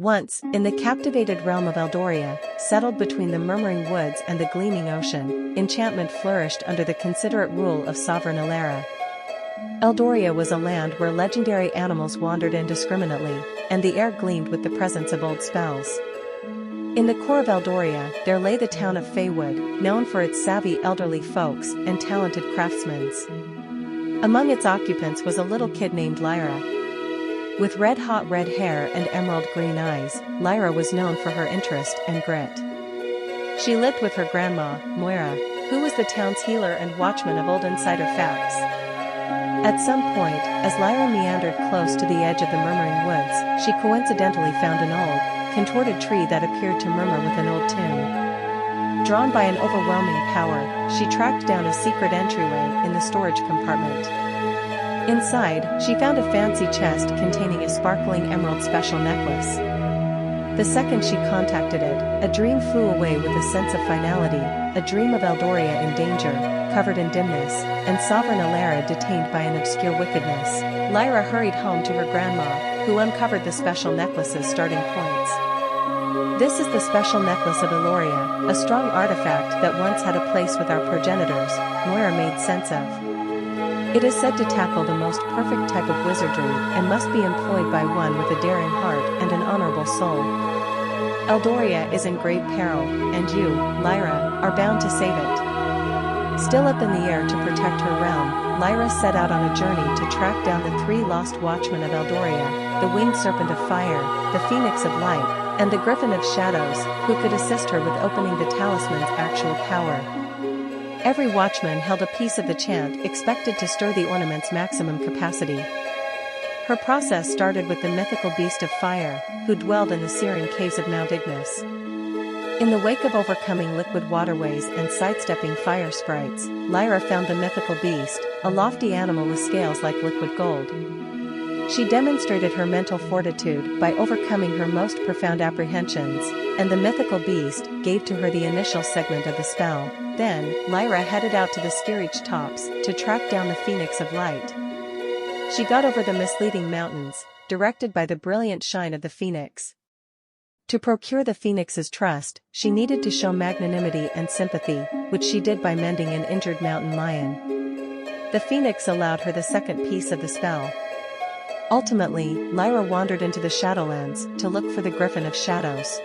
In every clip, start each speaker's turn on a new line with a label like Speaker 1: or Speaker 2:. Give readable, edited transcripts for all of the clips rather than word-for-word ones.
Speaker 1: Once, in the captivated realm of Eldoria, settled between the murmuring woods and the gleaming ocean, enchantment flourished under the considerate rule of sovereign Elara. Eldoria was a land where legendary animals wandered indiscriminately, and the air gleamed with the presence of old spells. In the core of Eldoria, there lay the town of Feywood, known for its savvy elderly folks and talented craftsmen. Among its occupants was a little kid named Lyra. With red-hot red hair and emerald green eyes, Lyra was known for her interest and grit. She lived with her grandma, Moira, who was the town's healer and watchman of old insider facts. At some point, as Lyra meandered close to the edge of the murmuring woods, she coincidentally found an old, contorted tree that appeared to murmur with an old tune. Drawn by an overwhelming power, she tracked down a secret entryway in the storage compartment. Inside, she found a fancy chest containing a sparkling emerald special necklace. The second she contacted it, a dream flew away with a sense of finality, a dream of Eldoria in danger, covered in dimness, and sovereign Elara detained by an obscure wickedness. Lyra hurried home to her grandma, who uncovered the special necklace's starting points. This is the special necklace of Eloria, a strong artifact that once had a place with our progenitors, Moira made sense of. It is said to tackle the most perfect type of wizardry and must be employed by one with a daring heart and an honorable soul. Eldoria is in great peril, and you, Lyra, are bound to save it. Still up in the air to protect her realm, Lyra set out on a journey to track down the 3 lost watchmen of Eldoria, the winged serpent of fire, the phoenix of light, and the griffin of shadows, who could assist her with opening the talisman's actual power. Every watchman held a piece of the chant expected to stir the ornament's maximum capacity. Her process started with the mythical beast of fire, who dwelled in the searing caves of Mount Ignis. In the wake of overcoming liquid waterways and sidestepping fire sprites, Lyra found the mythical beast, a lofty animal with scales like liquid gold. She demonstrated her mental fortitude by overcoming her most profound apprehensions, and the mythical beast gave to her the initial segment of the spell. Then, Lyra headed out to the Skirich tops to track down the Phoenix of Light. She got over the misleading mountains, directed by the brilliant shine of the Phoenix. To procure the Phoenix's trust, she needed to show magnanimity and sympathy, which she did by mending an injured mountain lion. The Phoenix allowed her the second piece of the spell. Ultimately, Lyra wandered into the Shadowlands to look for the Griffin of Shadows.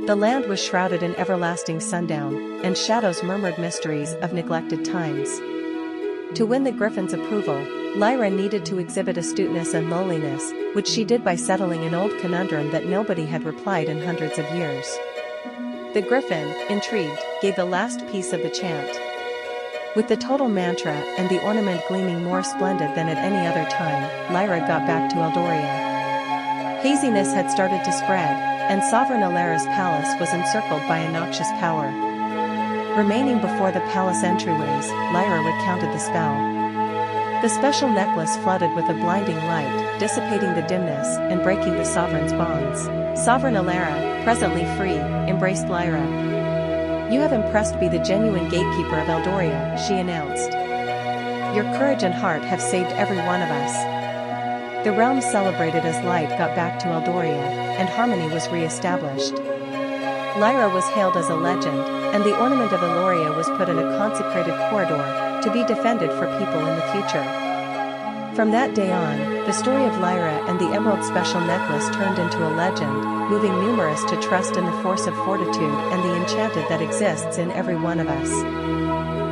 Speaker 1: The land was shrouded in everlasting sundown, and shadows murmured mysteries of neglected times. To win the Griffin's approval, Lyra needed to exhibit astuteness and lowliness, which she did by settling an old conundrum that nobody had replied in hundreds of years. The Griffin, intrigued, gave the last piece of the chant. With the total mantra and the ornament gleaming more splendid than at any other time, Lyra got back to Eldoria. Haziness had started to spread, and Sovereign Elara's palace was encircled by a noxious power. Remaining before the palace entryways, Lyra recounted the spell. The special necklace flooded with a blinding light, dissipating the dimness and breaking the sovereign's bonds. Sovereign Elara, presently free, embraced Lyra. "You have impressed me, the genuine gatekeeper of Eldoria," she announced. "Your courage and heart have saved every one of us." The realm celebrated as light got back to Eldoria, and harmony was re-established. Lyra was hailed as a legend, and the ornament of Eloria was put in a consecrated corridor, to be defended for people in the future. From that day on, the story of Lyra and the Emerald Special Necklace turned into a legend, moving numerous to trust in the force of fortitude and the enchanted that exists in every one of us.